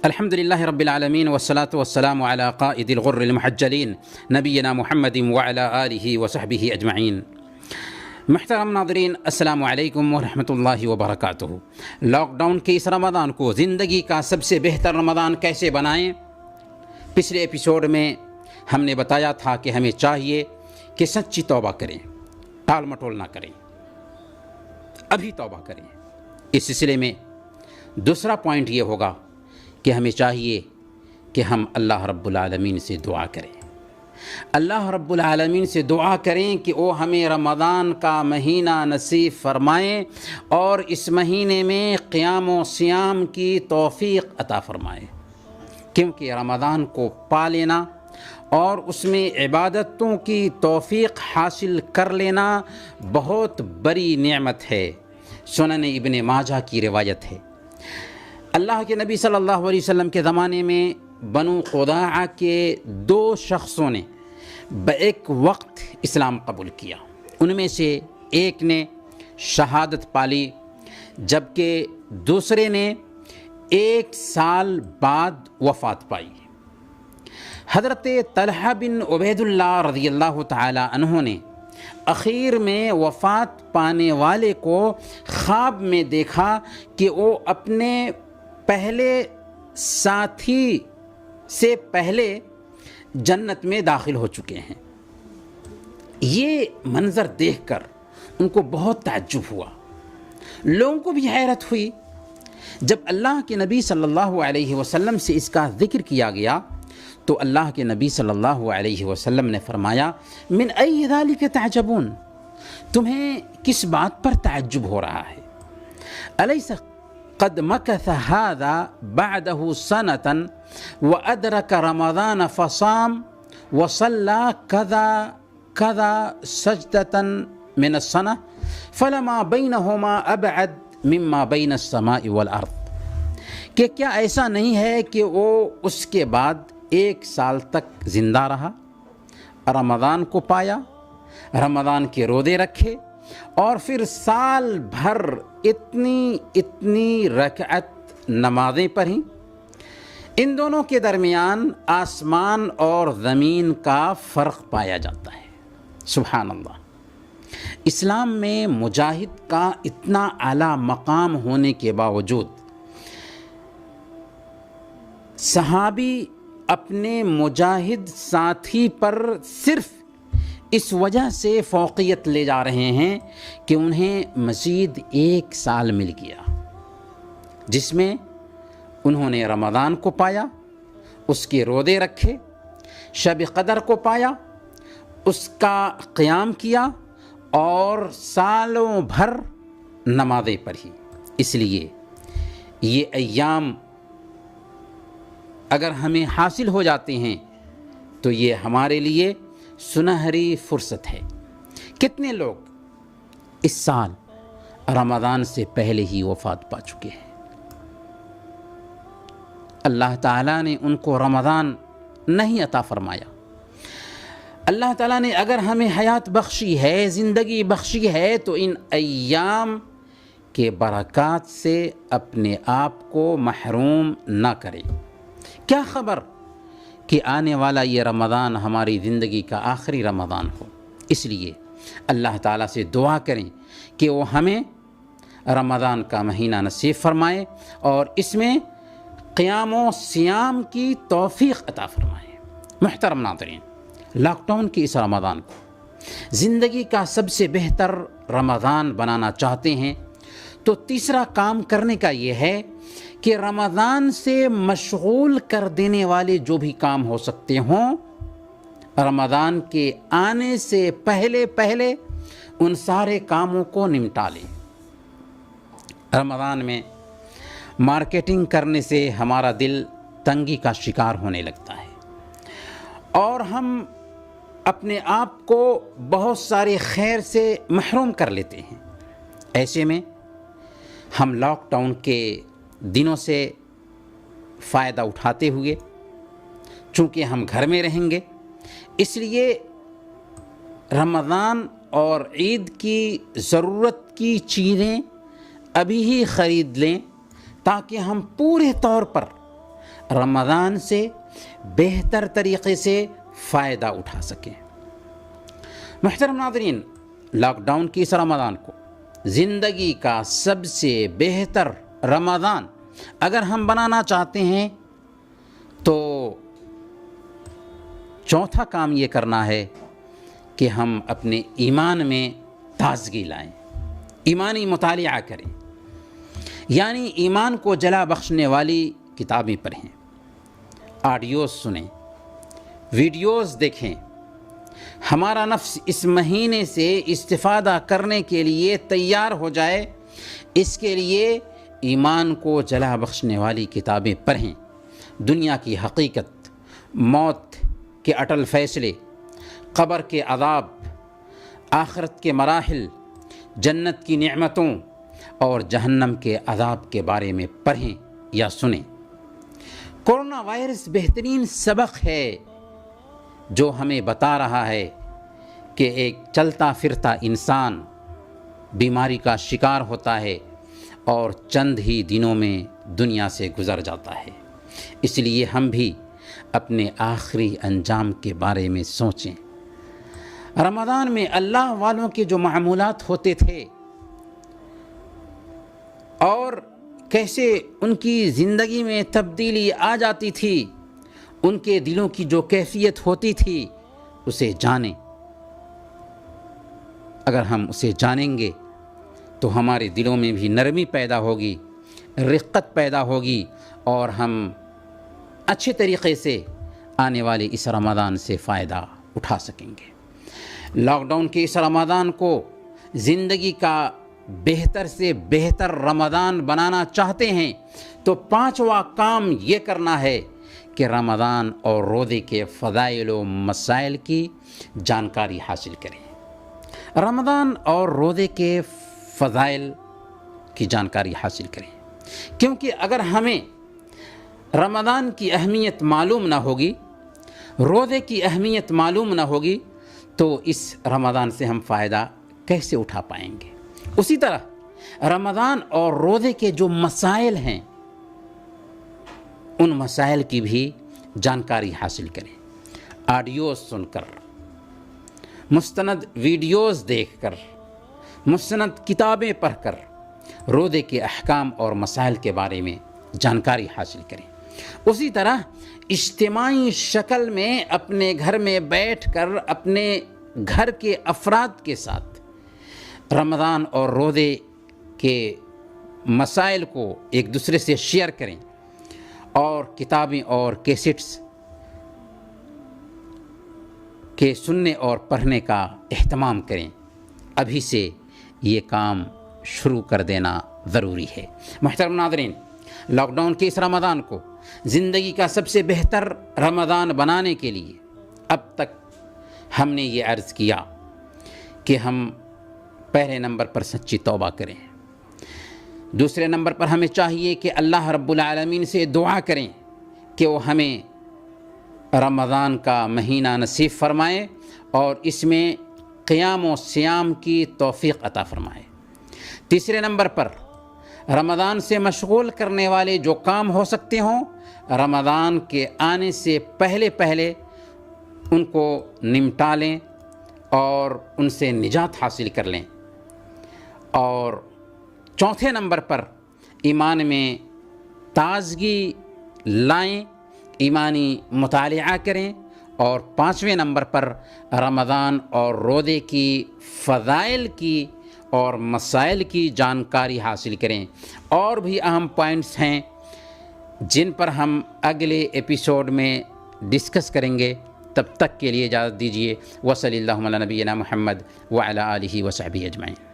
الحمد لله رب العالمين والصلاة والسلام على قائد الغر المحجلين نبينا محمد وعلى آله وصحبه أجمعين. محترم ناظرین، السلام علیکم ورحمۃ اللہ وبرکاتہ. لاک ڈاؤن کے اس رمضان کو زندگی کا سب سے بہتر رمضان کیسے بنائیں؟ پچھلے ایپیسوڈ میں ہم نے بتایا تھا کہ ہمیں چاہیے کہ سچی توبہ کریں، ٹال مٹول نہ کریں، ابھی توبہ کریں. اس سلسلے میں دوسرا پوائنٹ یہ ہوگا کہ ہمیں چاہیے کہ ہم اللہ رب العالمین سے دعا کریں. اللہ رب العالمین سے دعا کریں کہ وہ ہمیں رمضان کا مہینہ نصیب فرمائیں اور اس مہینے میں قیام و صیام کی توفیق عطا فرمائیں، کیونکہ رمضان کو پا لینا اور اس میں عبادتوں کی توفیق حاصل کر لینا بہت بڑی نعمت ہے. سنن ابن ماجہ کی روایت ہے، اللہ کے نبی صلی اللہ علیہ وسلم کے زمانے میں بنو خداعہ کے 2 شخصوں نے ایک وقت اسلام قبول کیا. ان میں سے ایک نے شہادت پالی جبکہ دوسرے نے 1 سال بعد وفات پائی. حضرت طلحہ بن عبید اللہ رضی اللہ تعالی عنہ نے اخیر میں وفات پانے والے کو خواب میں دیکھا کہ وہ اپنے پہلے ساتھی سے پہلے جنت میں داخل ہو چکے ہیں. یہ منظر دیکھ کر ان کو بہت تعجب ہوا، لوگوں کو بھی حیرت ہوئی. جب اللہ کے نبی صلی اللہ علیہ وسلم سے اس کا ذکر کیا گیا تو اللہ کے نبی صلی اللہ علیہ وسلم نے فرمایا، من ای ذالک تعجبون، تمہیں کس بات پر تعجب ہو رہا ہے؟ الیس قد مکث هذا بعده سنة وأدرك رمضان فصام وصلى كذا سجدة من السنة فلما بينهما أبعد مما بين السماء والأرض. کہ کیا ایسا نہیں ہے کہ وہ اس کے بعد 1 سال تک زندہ رہا، رمضان کو پایا، رمضان کے روزے رکھے اور پھر سال بھر اتنی رکعت نمازیں پڑھیں؟ ان دونوں کے درمیان آسمان اور زمین کا فرق پایا جاتا ہے. سبحان اللہ. اسلام میں مجاہد کا اتنا اعلیٰ مقام ہونے کے باوجود صحابی اپنے مجاہد ساتھی پر صرف اس وجہ سے فوقیت لے جا رہے ہیں کہ انہیں مزید 1 سال مل گیا، جس میں انہوں نے رمضان کو پایا، اس کے روزے رکھے، شب قدر کو پایا، اس کا قیام کیا اور سالوں بھر نمازیں پڑھی. اس لیے یہ ایام اگر ہمیں حاصل ہو جاتے ہیں تو یہ ہمارے لیے سنہری فرصت ہے. کتنے لوگ اس سال رمضان سے پہلے ہی وفات پا چکے ہیں. اللہ تعالیٰ نے ان کو رمضان نہیں عطا فرمایا. اللہ تعالیٰ نے اگر ہمیں حیات بخشی ہے، زندگی بخشی ہے، تو ان ایام کے برکات سے اپنے آپ کو محروم نہ کریں. کیا خبر کہ آنے والا یہ رمضان ہماری زندگی کا آخری رمضان ہو. اس لیے اللہ تعالیٰ سے دعا کریں کہ وہ ہمیں رمضان کا مہینہ نصیب فرمائے اور اس میں قیام و صیام کی توفیق عطا فرمائے. محترم ناظرین، لاک ڈاؤن کی اس رمضان کو زندگی کا سب سے بہتر رمضان بنانا چاہتے ہیں تو تیسرا کام کرنے کا یہ ہے کہ رمضان سے مشغول کر دینے والے جو بھی کام ہو سکتے ہوں، رمضان کے آنے سے پہلے ان سارے کاموں کو نمٹا لیں. رمضان میں مارکیٹنگ کرنے سے ہمارا دل تنگی کا شکار ہونے لگتا ہے اور ہم اپنے آپ کو بہت سارے خیر سے محروم کر لیتے ہیں. ایسے میں ہم لاک ڈاؤن کے دنوں سے فائدہ اٹھاتے ہوئے، چونکہ ہم گھر میں رہیں گے، اس لیے رمضان اور عید کی ضرورت کی چیزیں ابھی ہی خرید لیں تاکہ ہم پورے طور پر رمضان سے بہتر طریقے سے فائدہ اٹھا سکیں۔ محترم ناظرین، لاک ڈاؤن کی اس رمضان کو زندگی کا سب سے بہتر رمضان اگر ہم بنانا چاہتے ہیں تو چوتھا کام یہ کرنا ہے کہ ہم اپنے ایمان میں تازگی لائیں، ایمانی مطالعہ کریں، یعنی ایمان کو جلا بخشنے والی کتابیں پڑھیں، آڈیوز سنیں، ویڈیوز دیکھیں۔ ہمارا نفس اس مہینے سے استفادہ کرنے کے لیے تیار ہو جائے، اس کے لیے ایمان کو جلا بخشنے والی کتابیں پڑھیں۔ دنیا کی حقیقت، موت کے اٹل فیصلے، قبر کے عذاب، آخرت کے مراحل، جنت کی نعمتوں اور جہنم کے عذاب کے بارے میں پڑھیں یا سنیں۔ کورونا وائرس بہترین سبق ہے جو ہمیں بتا رہا ہے کہ ایک چلتا پھرتا انسان بیماری کا شکار ہوتا ہے اور چند ہی دنوں میں دنیا سے گزر جاتا ہے۔ اس لیے ہم بھی اپنے آخری انجام کے بارے میں سوچیں۔ رمضان میں اللہ والوں کے جو معمولات ہوتے تھے اور کیسے ان کی زندگی میں تبدیلی آ جاتی تھی، ان کے دلوں کی جو کیفیت ہوتی تھی، اسے جانیں۔ اگر ہم اسے جانیں گے تو ہمارے دلوں میں بھی نرمی پیدا ہوگی، رقت پیدا ہوگی اور ہم اچھے طریقے سے آنے والے اس رمضان سے فائدہ اٹھا سکیں گے۔ لاک ڈاؤن کے اس رمضان کو زندگی کا بہتر سے بہتر رمضان بنانا چاہتے ہیں تو پانچواں کام یہ کرنا ہے کہ رمضان اور روزے کے فضائل و مسائل کی جانکاری حاصل کریں۔ رمضان اور روزے کے فضائل کی جانکاری حاصل کریں، کیونکہ اگر ہمیں رمضان کی اہمیت معلوم نہ ہوگی، روزے کی اہمیت معلوم نہ ہوگی تو اس رمضان سے ہم فائدہ کیسے اٹھا پائیں گے؟ اسی طرح رمضان اور روزے کے جو مسائل ہیں ان مسائل کی بھی جانکاری حاصل کریں، آڈیوز سن کر، مستند ویڈیوز دیکھ کر، مستند کتابیں پڑھ کر روزے کے احکام اور مسائل کے بارے میں جانکاری حاصل کریں۔ اسی طرح اجتماعی شکل میں اپنے گھر میں بیٹھ کر اپنے گھر کے افراد کے ساتھ رمضان اور روزے کے مسائل کو ایک دوسرے سے شیئر کریں اور کتابیں اور کیسٹس کے سننے اور پڑھنے کا اہتمام کریں۔ ابھی سے یہ کام شروع کر دینا ضروری ہے۔ محترم ناظرین، لاک ڈاؤن کے اس رمضان کو زندگی کا سب سے بہتر رمضان بنانے کے لیے اب تک ہم نے یہ عرض کیا کہ ہم پہلے نمبر پر سچی توبہ کریں، دوسرے نمبر پر ہمیں چاہیے کہ اللہ رب العالمین سے دعا کریں کہ وہ ہمیں رمضان کا مہینہ نصیب فرمائے اور اس میں قیام و صیام کی توفیق عطا فرمائے۔ تیسرے نمبر پر رمضان سے مشغول کرنے والے جو کام ہو سکتے ہوں، رمضان کے آنے سے پہلے ان کو نمٹا لیں اور ان سے نجات حاصل کر لیں۔ اور چوتھے نمبر پر ایمان میں تازگی لائیں، ایمانی مطالعہ کریں، اور پانچویں نمبر پر رمضان اور روزے کی فضائل کی اور مسائل کی جانکاری حاصل کریں۔ اور بھی اہم پوائنٹس ہیں جن پر ہم اگلے ایپیسوڈ میں ڈسکس کریں گے۔ تب تک کے لیے اجازت دیجیے۔ وصلی اللہ علی نبینا محمد وعلی آلہ وصحبہ اجمعین۔